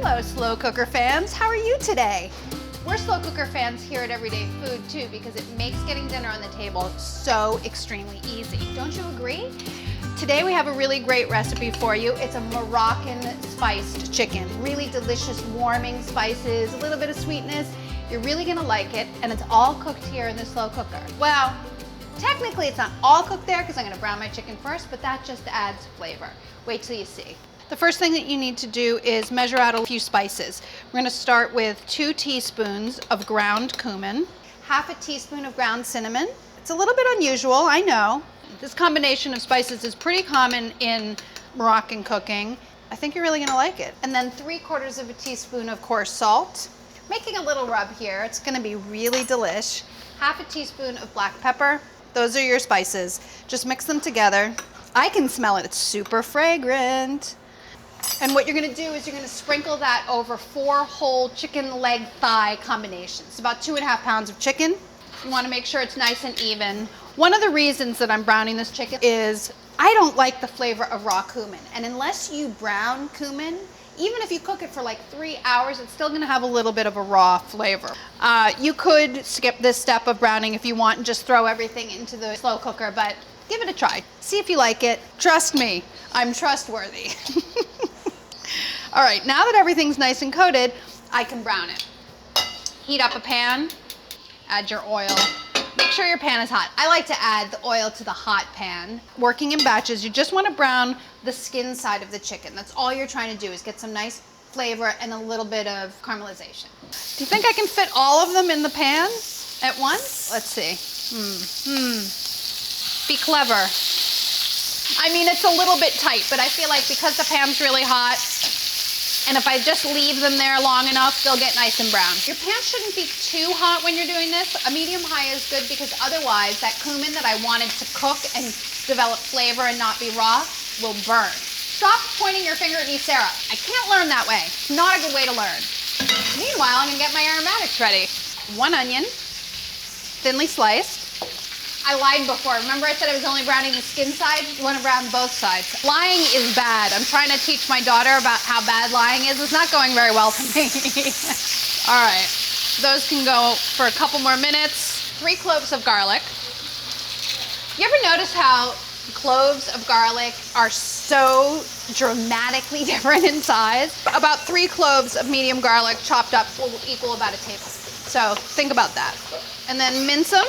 Hello, slow cooker fans. How are you today? We're slow cooker fans here at Everyday Food too because it makes getting dinner on the table so extremely easy. Don't you agree? Today we have a really great recipe for you. It's a Moroccan spiced chicken. Really delicious, warming spices, a little bit of sweetness. You're really gonna like it, and it's all cooked here in the slow cooker. Well, technically it's not all cooked there because I'm gonna brown my chicken first, but that just adds flavor. Wait till you see. The first thing that you need to do is measure out a few spices. We're gonna start with 2 teaspoons of ground cumin, half a teaspoon of ground cinnamon. It's a little bit unusual, I know. This combination of spices is pretty common in Moroccan cooking. I think you're really gonna like it. And then 3/4 of a teaspoon of coarse salt. Making a little rub here, it's gonna be really delish. Half a teaspoon of black pepper. Those are your spices. Just mix them together. I can smell it, it's super fragrant. And what you're gonna do is you're gonna sprinkle that over 4 whole chicken leg thigh combinations. About 2.5 pounds of chicken. You wanna make sure it's nice and even. One of the reasons that I'm browning this chicken is I don't like the flavor of raw cumin. And unless you brown cumin, even if you cook it for like 3 hours, it's still gonna have a little bit of a raw flavor. You could skip this step of browning if you want and just throw everything into the slow cooker, but give it a try. See if you like it. Trust me, I'm trustworthy. All right, now that everything's nice and coated, I can brown it. Heat up a pan, add your oil. Make sure your pan is hot. I like to add the oil to the hot pan. Working in batches, you just want to brown the skin side of the chicken. That's all you're trying to do is get some nice flavor and a little bit of caramelization. Do you think I can fit all of them in the pan at once? Let's see. Be clever. I mean, it's a little bit tight, but I feel like because the pan's really hot, and if I just leave them there long enough, they'll get nice and brown. Your pan shouldn't be too hot when you're doing this. A medium-high is good because otherwise that cumin that I wanted to cook and develop flavor and not be raw will burn. Stop pointing your finger at me, Sarah. I can't learn that way. It's not a good way to learn. Meanwhile, I'm gonna get my aromatics ready. 1 onion, thinly sliced. I lied before. Remember I said I was only browning the skin side? You want to brown both sides. Lying is bad. I'm trying to teach my daughter about how bad lying is. It's not going very well for me. All right, those can go for a couple more minutes. 3 cloves of garlic. You ever notice how cloves of garlic are so dramatically different in size? About 3 cloves of medium garlic chopped up will equal about a tablespoon. So think about that. And then mince them.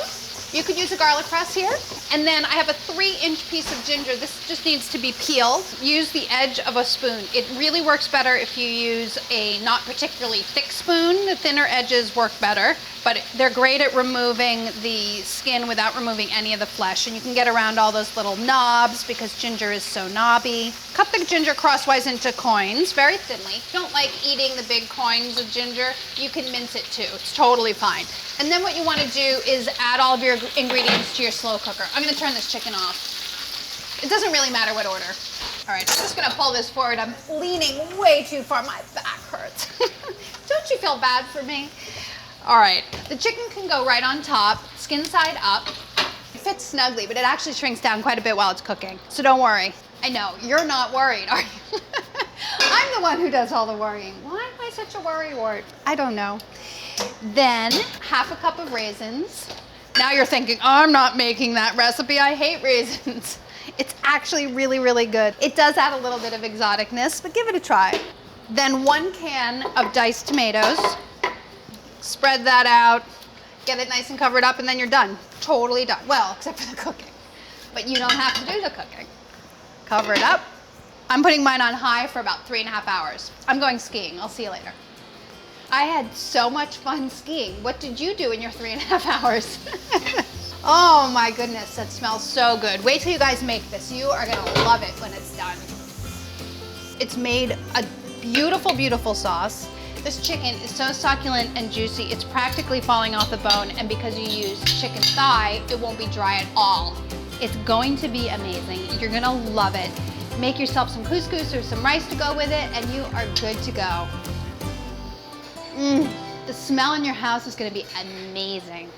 You could use a garlic press here. And then I have a 3-inch piece of ginger. This just needs to be peeled. Use the edge of a spoon. It really works better if you use a not particularly thick spoon. The thinner edges work better, but they're great at removing the skin without removing any of the flesh. And you can get around all those little knobs because ginger is so knobby. Cut the ginger crosswise into coins, very thinly. If you don't like eating the big coins of ginger, you can mince it too. It's totally fine. And then what you want to do is add all of your ingredients to your slow cooker. I'm going to turn this chicken off. It doesn't really matter what order. All right, I'm just going to pull this forward. I'm leaning way too far. My back hurts. Don't you feel bad for me? All right, the chicken can go right on top, skin side up. It fits snugly, but it actually shrinks down quite a bit while it's cooking. So don't worry. I know, you're not worried, are you? I'm the one who does all the worrying. Why am I such a worrywart? I don't know. Then, half a cup of raisins. Now you're thinking, oh, I'm not making that recipe. I hate raisins. It's actually really, really good. It does add a little bit of exoticness, but give it a try. Then 1 can of diced tomatoes. Spread that out, get it nice and covered up, and then you're done. Totally done. Well, except for the cooking. But you don't have to do the cooking. Cover it up. I'm putting mine on high for about 3.5 hours. I'm going skiing. I'll see you later. I had so much fun skiing. What did you do in your 3.5 hours? Oh my goodness, that smells so good. Wait till you guys make this. You are gonna love it when it's done. It's made a beautiful, beautiful sauce. This chicken is so succulent and juicy, it's practically falling off the bone, and because you use chicken thigh, it won't be dry at all. It's going to be amazing. You're gonna love it. Make yourself some couscous or some rice to go with it, and you are good to go. The smell in your house is gonna be amazing.